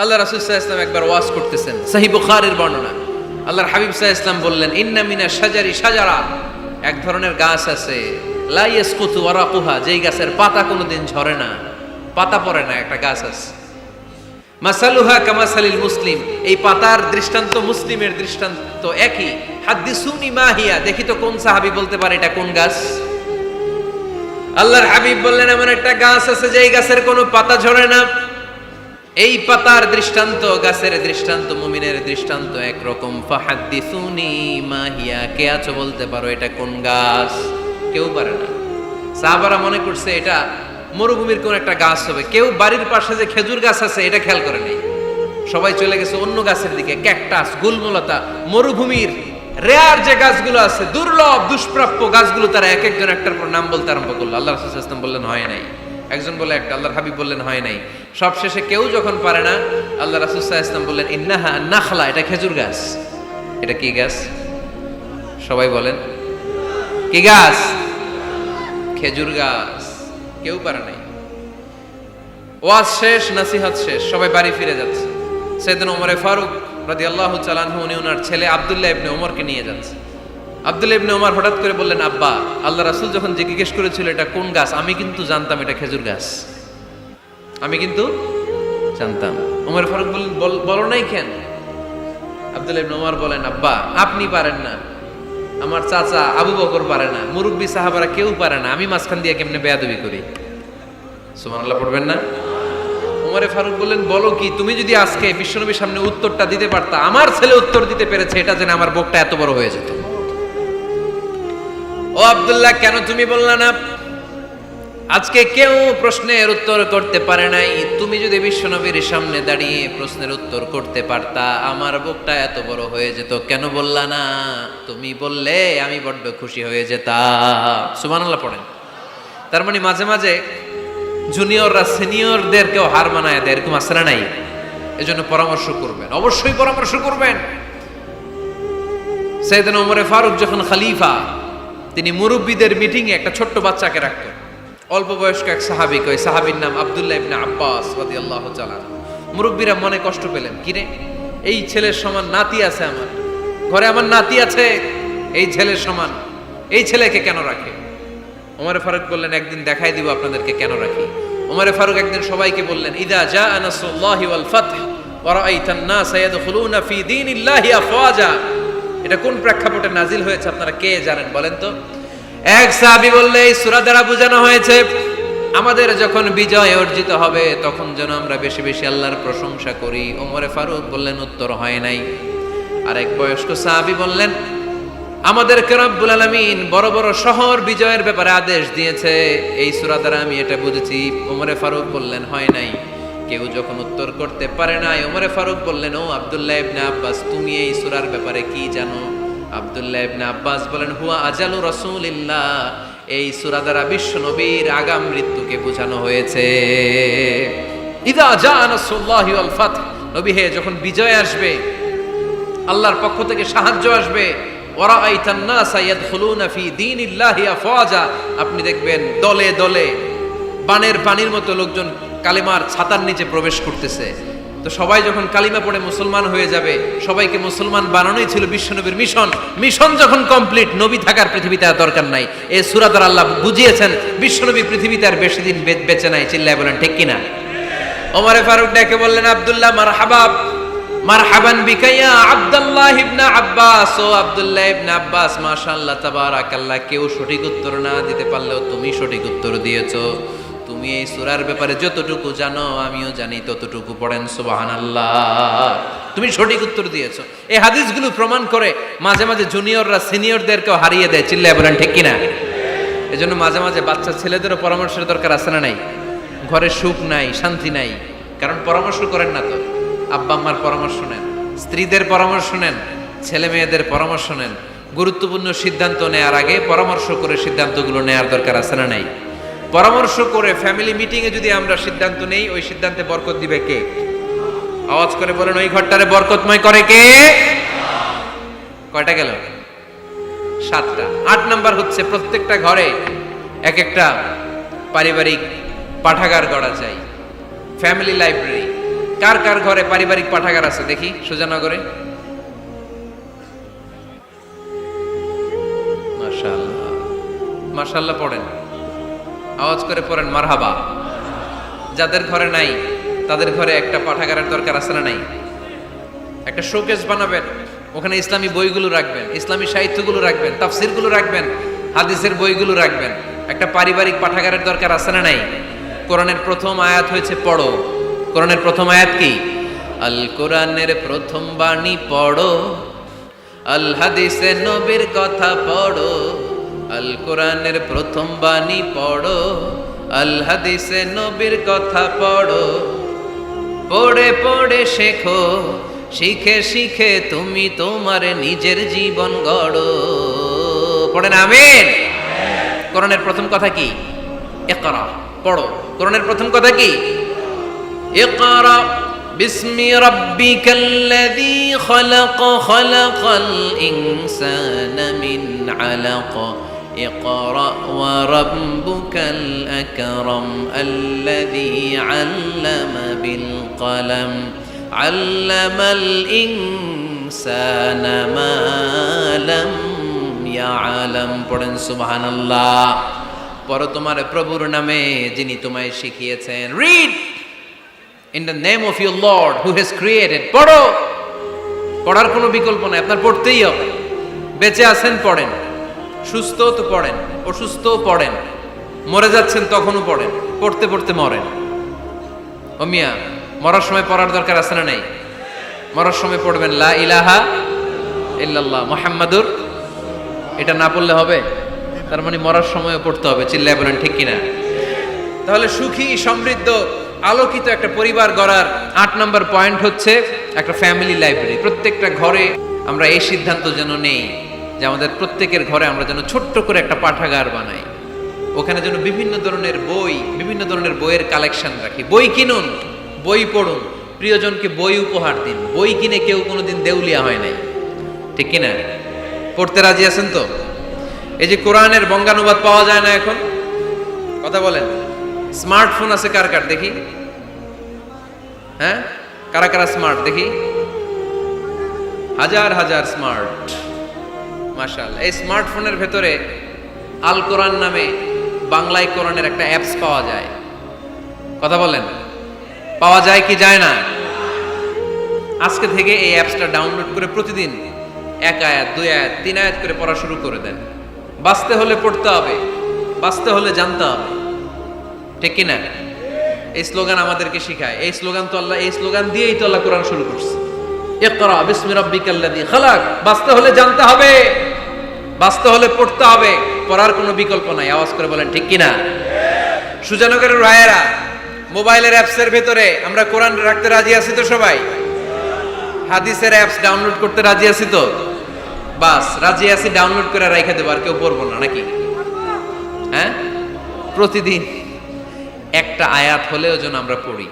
আল্লাহ রাসূল সাল্লাল্লাহু আলাইহি ওয়াসাল্লাম একবার ওয়াজ করতেছেন, সহিহ বুখারীর বর্ণনা। আল্লাহর হাবিব সাল্লাল্লাহু আলাইহি ওয়াসাল্লাম বললেন, ইন্না মিনাশ শাজারি শাজারা, এক ধরনের গাছ আছে, লা ইয়াসকুতু ওয়ারাকুহা, যেই গাছের পাতা কোনোদিন ঝরে না, পাতা পড়ে না, একটা গাছ আছে। মাসালুহা কামাসালিল মুসলিম, এই পাতার দৃষ্টান্ত মুসলিমের দৃষ্টান্ত একই। হাদ্দিসুনি মা হিয়া, দেখি তো কোন সাহাবী বলতে পারে এটা কোন গাছ। আল্লাহর হাবিব বললেন, এমন একটা গাছ আছে যেই গাছের কোনো পাতা ঝরে না। এই পাতার দৃষ্টান্ত, গাছের দৃষ্টান্ত, মুমিনের দৃষ্টান্ত একরকম। ফাহাদ্দিসুনি মা হিয়া, কে আছো বলতে পারো এটা কোন গাছ? কেউ পারে না। সাহাবারা মনে করছে এটা মরুভূমির কোন একটা গাছ হবে। কেউ বাড়ির পাশে যে খেজুর গাছ আছে এটা খেয়াল করে নাই, সবাই চলে গেছে অন্য গাছের দিকে। ক্যাকটাস, গুলমলতা, মরুভূমির রেয়ার যে গাছগুলো আছে, দুর্লভ দুষ্প্রাপ্য গাছগুলো, তারা এক একজন একটার পর নাম বলতে আরম্ভ করলো। আল্লাহ রাসূল সাল্লাল্লাহু আলাইহি ওয়াসাল্লাম বললেন হয় নাই, একজন বলে একটা, আল্লাহর হাবিব বললেন হয় নাই। সবশেষে কেউ যখন পারে না, আল্লাহ রাসূল সাল্লাল্লাহু আলাইহি ওয়াসাল্লাম বললেন, ইন্নাহা নাখলা, এটা খেজুর গাছ। এটা কি গাছ? সবাই বলেন, কি গাছ? খেজুর গাছ। কেউ পারে নাই। ওয়াজ শেষ, নসিহত শেষ, সবাই বাড়ি ফিরে যাচ্ছে। সাইয়েদনা ওমর ফারুক রাদিয়াল্লাহু তাআলা আনহু, উনি ওনার ছেলে আব্দুল্লাহ ইবনে ওমরকে নিয়ে যাচ্ছে। আব্দুল্লাহ ইবনে ওমর হঠাৎ করে বললেন, আব্বা, আল্লাহ রাসূল যখন জিজ্ঞেস করেছিল এটা কোন গাছ, আমি কিন্তু জানতাম এটা খেজুর গাছ, আমি কিন্তু জানতাম। ওমর ফারুক বললেন, বলো নাই কেন? আব্দুল্লাহ ইবনে ওমর বলেন, আব্বা, আপনি পারেন না, আমার চাচা আবু বকর পারে না, মুরব্বী সাহাবারা কেউ পারে না, আমি মাঝখান দিয়ে কেমনে বেয়াদবি করি? সুবহানাল্লাহ পড়বেন না? ওমরে ফারুক বললেন, বলো কি, তুমি যদি আজকে বিশ্বনবীর সামনে উত্তরটা দিতে পারতা, আমার ছেলে উত্তর দিতে পেরেছে, এটা জেনে আমার বুকটা এত বড় হয়ে যেত। ও আব্দুল্লাহ, কেন তুমি বললা না? আজকে কেউ প্রশ্নের উত্তর করতে পারে নাই, তুমি যদি বিশ্বনবীর সামনে দাঁড়িয়ে প্রশ্নের উত্তর করতে পারতা, আমার বুকটা এত বড় হয়ে যেত। কেন বললা না? তুমি বললে আমি বড্ড খুশি হয়ে যেতাম। সুবহানাল্লাহ পড়েন। তার মানে মাঝে মাঝে জুনিয়ররা সিনিয়রদেরকেও হার মানায় দেয়, এরকম আছে না নাই? এজন্য পরামর্শ করবেন, অবশ্যই পরামর্শ করবেন। সাইয়েদনা ওমর ফারুক যখন খলিফা, তিনি মুরব্বীদের মিটিংয়ে একটা ছোট্ট বাচ্চাকে রাখতেন, অল্প বয়স্ক এক সাহাবী, ওই সাহাবীর নাম আব্দুল্লাহ ইবনে আব্বাস রাদিয়াল্লাহু তাআলা। মুরব্বীরা মনে কষ্ট পেলেন, কিরে, এই ছেলের সমান নাতি আছে আমার ঘরে, আমার নাতি আছে এই ছেলের সমান, এই ছেলেকে কেন রাখে? ওমর ফারুক বললেন, একদিন দেখাই দিব আপনাদেরকে কেন রাখি। ওমর ফারুক একদিন সবাইকে বললেন, ইদা জাআ নাসরুল্লাহি ওয়াল ফাতহ ওয়া রাআইতান নাসা ইয়াদখুলুনা ফি দীনিল্লাহি আফওয়াজা, এটা কোন প্রেক্ষাপটে নাজিল হয়েছে আপনারা কে জানেন বলেন তো? এক সাহাবী বললে, এই সূরা দ্বারা বোঝানো হয়েছে আমাদের যখন বিজয় অর্জিত হবে তখন যেন আমরা বেশি বেশি আল্লাহর প্রশংসা করি। ওমর ফারুক বললেন, উত্তর হয় নাই। আরেক বয়স্ক সাহাবী বললেন, আমাদেরকে রব্বুল আলামিন বড় বড় শহর বিজয়ের ব্যাপারে আদেশ দিয়েছে, এই সূরা দ্বারা আমি এটা বুঝেছি। ওমর ফারুক বললেন, হয় নাই। কেউ যখন উত্তর করতে পারে নাই, ওমর ফারুক বললেন, ও আব্দুল্লাহ ইবনে আব্বাস, তুমি এই সূরার ব্যাপারে কি জানো? আব্দুল্লাহ ইবনে আব্বাস বলেন, হুয়া আজালু রাসূলিল্লাহ, এই সূরা দ্বারা বিশ্ব নবীর আগাম মৃত্যুকে বোঝানো হয়েছে। ইদা জাআ নাসরুল্লাহি ওয়াল ফাতহ, নবী হে, যখন বিজয় আসবে, আল্লাহর পক্ষ থেকে সাহায্য আসবে, ওয়া রাআইতান নাসা ইয়াদখুলুনা ফি দীনিল্লাহি আফওয়াজা, আপনি দেখবেন দলে দলে বানের পানির মতো লোকজন কালিমার ছাতার নিচে প্রবেশ করতেছে। তো সবাই যখন কালিমা পড়ে মুসলমান হয়ে যাবে, সবাইকে মুসলমান বানানোই ছিল বিশ্বনবীর মিশন। মিশন যখন কমপ্লিট, নবী থাকার পৃথিবীতে আর দরকার নাই। এই সূরা দ্বারা আল্লাহ বুঝিয়েছেন বিশ্বনবী পৃথিবীতে আর বেশি দিন বেঁচে নাই। চিল্লায় বলেন ঠিক কিনা? ওমর ফারুক ডেকে বললেন, আব্দুল্লাহ, মারহাবা, মারহাবান বিকা ইয়া আব্দুল্লাহ ইবনে আব্বাস, ও আব্দুল্লাহ ইবনে আব্বাস, মাশাআল্লাহ তাবারাকাল্লাহ, কেউ সঠিক উত্তর না দিতে পারলেও তুমি সঠিক উত্তর দিয়েছো। তুমি এই সূরার ব্যাপারে যতটুকু জানো আমিও জানি ততটুকু, পড়েন সুবহানাল্লাহ। তুমি সঠিক উত্তর দিয়েছো। এই হাদিসগুলো প্রমাণ করে মাঝে মাঝে জুনিয়ররা সিনিয়রদেরকেও হারিয়ে দেয়। চিল্লায় বলেন ঠিক কিনা? এজন্য মাঝে মাঝে বাচ্চা ছেলেদেরও পরামর্শের দরকার আছে না নাই? ঘরে সুখ নাই, শান্তি নাই, কারণ পরামর্শ করেন না তো। আব্বা আম্মার পরামর্শ নেন, স্ত্রীদের পরামর্শ নেন, ছেলে মেয়েদের পরামর্শ নেন। গুরুত্বপূর্ণ সিদ্ধান্ত নেওয়ার আগে পরামর্শ করে সিদ্ধান্তগুলো নেওয়ার দরকার আছে না নাই? পরামর্শ করে ফ্যামিলি মিটিংয়ে যদি আমরা সিদ্ধান্ত নেই, ওই সিদ্ধান্তে বরকত দিবে কে? আওয়াজ করে বলেন, ওই ঘরটারে বরকতময় করে কে? কয়টা গেল? 7টা। 8 নাম্বার হচ্ছে, প্রত্যেকটা ঘরে এক একটা পারিবারিক পাঠাগার গড়া চাই, ফ্যামিলি লাইব্রেরি। কার কার ঘরে পারিবারিক পাঠাগার আছে দেখি সুজানগরে? মাশাআল্লাহ, মাশাআল্লাহ পড়েন, আওয়াজ করে পড়েন মারহাবা। যাদের ঘরে নাই তাদের ঘরে একটা পাঠাগারের দরকার আছে না নাই? একটা শোকেস বানাবেন, ওখানে ইসলামী বইগুলো রাখবেন, ইসলামী সাহিত্যগুলো রাখবেন, তাফসিরগুলো রাখবেন, হাদিসের বইগুলো রাখবেন। একটা পারিবারিক পাঠাগারের দরকার আছে না নাই? কোরআনের প্রথম আয়াত হয়েছে পড়ো। কোরআনের প্রথম আয়াত কি? আল কোরআনের প্রথম বাণী পড়ো, আল হাদিসে নবীর কথা পড়ো। আল কোরআনের প্রথম বাণী পড়ো, আল হাদিসে নবীর কথা পড়ো। পড়ে পড়ে শেখো, শিখে শিখে তুমি তোমার নিজের জীবন গড়ো। পড়েন আমিন। কোরআনের প্রথম কথা কি? ইকরা, পড়ো। কোরআনের প্রথম কথা কি? ইকরা বিসমি রাব্বিকাল্লাযী খালাক, খালাকাল ইনসানা মিন আলাক। ইকরা ওয়া রাব্বুকাল আকরাম আল্লাযী আল্লামা বিল কলম, আল্লামাল ইনসানা মা লাম ইয়ালাম। পড়েন সুবহানাল্লাহ। পড়ো তোমার প্রভুর নামে যিনি তোমায় শিখিয়েছেন। Read in the name of your Lord who has created. পড়ো, পড়ার কোনো বিকল্প নাই, আপনার পড়তেই হবে। বেঁচে আছেন পড়েন, সুস্থ তো পড়েন, অসুস্থ পড়েন, মরে যাচ্ছেন তখনও পড়েন, পড়তে পড়তে মরেন। ও মিয়া, মরার সময় পড়ার দরকার আছে না নাই? মরার সময় পড়বেন লা ইলাহা ইল্লাল্লাহ মুহাম্মাদুর। এটা না পড়লে হবে? তার মানে মরার সময়ও পড়তে হবে। চিল্লায় বলেন ঠিক কিনা? তাহলে সুখী, সমৃদ্ধ, আলোকিত একটা পরিবার গড়ার 8 নম্বর পয়েন্ট হচ্ছে একটা ফ্যামিলি লাইব্রেরি। প্রত্যেকটা ঘরে আমরা এই সিদ্ধান্ত যেন নেই যে আমাদের প্রত্যেকের ঘরে আমরা যেন ছোট্ট করে একটা পাঠাগার বানাই। ওখানে যেন বিভিন্ন ধরনের বই, বিভিন্ন ধরনের বইয়ের কালেকশন রাখি। বই কিনুন, বই পড়ুন, প্রিয়জনকে বই উপহার দিন। বই কিনে কেউ কোনোদিন দেউলিয়া হয় নাই, ঠিক কিনা? পড়তে রাজি আছেন তো? এই যে কোরআনের বঙ্গানুবাদ পাওয়া যায় না এখন, কথা বলেন। স্মার্টফোন আছে কার কার দেখি? হ্যাঁ, কারা কারা স্মার্ট দেখি? হাজার হাজার স্মার্ট, মাশাআল্লাহ। এই স্মার্টফোনের ভেতরে আল কোরআন নামে বাংলায় কোরআনের একটা অ্যাপস পাওয়া যায়, কথা বলেন। পাওয়া যায় কি যায় না? আজকে থেকে এই অ্যাপসটা ডাউনলোড করে প্রতিদিন 1 আয়াত, 2 আয়াত, 3 আয়াত করে পড়া শুরু করে দেন। বাঁচতে হলে পড়তে হবে, বাঁচতে হলে জানতে হবে, ঠিক কিনা? এই স্লোগান আমাদেরকে শিখায়। এই স্লোগান তো আল্লাহ, এই স্লোগান দিয়েই তো আল্লাহ কোরআন শুরু করছে। ইকরা বিসমি রাব্বিকাল্লাযী খালাক। বাঁচতে হলে জানতে হবে, বাঁচতে হলে পড়তে হবে, পড়ার কোনো বিকল্প নাই। আওয়াজ করে বলেন ঠিক কিনা? সুজানগরের রায়েরা, মোবাইলের অ্যাপসের ভেতরে আমরা কোরআন রাখতে রাজি আছি তো সবাই? হাদিসের অ্যাপস ডাউনলোড করতে রাজি আছি তো? বাস রাজি আছি, ডাউনলোড করে রাইখা দেবো, আর কেউ পড়বো না নাকি? হ্যাঁ, প্রতিদিন একটা আয়াত হলেও যেন আমরা পড়ি।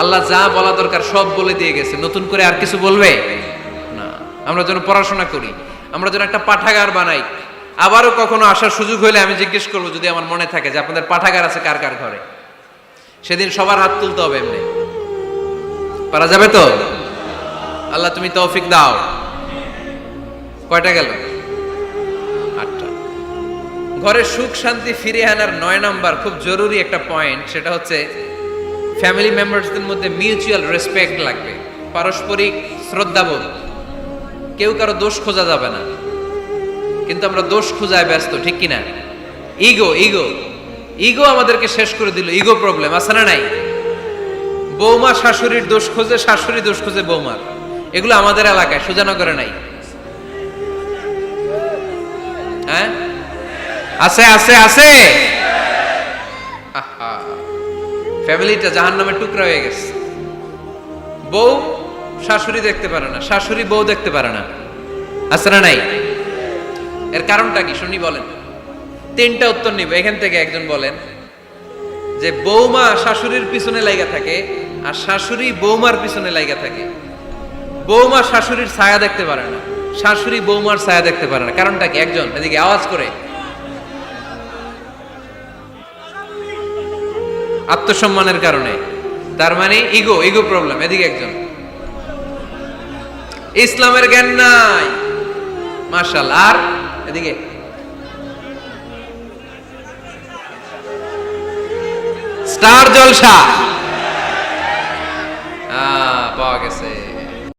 আল্লাহ যা বলা দরকার সব বলে দিয়ে গেছে, নতুন করে আর কিছু বলবে না। আমরা যেন পড়াশোনা করি, আমরা যেন একটা পাঠাগার বানাই। আবারও কখনো আসার সুযোগ হলে আমি জিজ্ঞেস করবো, যদি আমার মনে থাকে, যে আপনাদের পাঠাগার আছে কার কার ঘরে। সেদিন সবার হাত তুলতে হবে। এমনি পারা যাবে তো? আল্লাহ তুমি তৌফিক দাও। কয়টা গেল? 8টা। ঘরে সুখ শান্তি ফিরে আনার 9 নাম্বার খুব জরুরি একটা পয়েন্ট, সেটা হচ্ছে ফ্যামিলি মেম্বারসদের মধ্যে মিউচুয়াল রেসপেক্ট লাগবে, পারস্পরিক শ্রদ্ধাবোধ। কেউ কারো দোষ খোঁজা যাবে না, কিন্তু আমরা দোষ খোঁজায় ব্যস্ত, ঠিক কিনা? ইগো ইগো ইগো আমাদেরকে শেষ করে দিল। ইগো প্রবলেম আছে না নাই? বৌমা শাশুড়ির দোষ খোঁজে, শাশুড়ি দোষ খোঁজে বৌমার। এগুলো আমাদের এলাকায়, সুজানগরে নাই। হ্যাঁ, আছে আছে আছে। ফ্যামিলিটা জাহান্নামের টুকরা হয়ে গেছে। বউ শাশুড়ি দেখতে পারে না, শাশুড়ি বউ দেখতে পারে না, আছে না নাই? এর কারণটা কি শুনি বলেন? 3টা উত্তর নিব এখান থেকে। একজন বলেন যে বৌমা শাশুড়ির পিছনে লাগা থাকে, আর শাশুড়ি বৌমার পিছনে লাগা থাকে। বৌমা শাশুড়ির ছায়া দেখতে পারে না, শাশুড়ি বৌমার ছায়া দেখতে পারে না। কারণটা কি? একজন এদিকে আওয়াজ করে। আত্মসম্মানের কারণে। তার মানে ইগো ইগো প্রবলেম। এদিকে একজন, ইসলামের জ্ঞান নাই, মাশাআল্লাহ। আর এদিকে স্টার জলসা,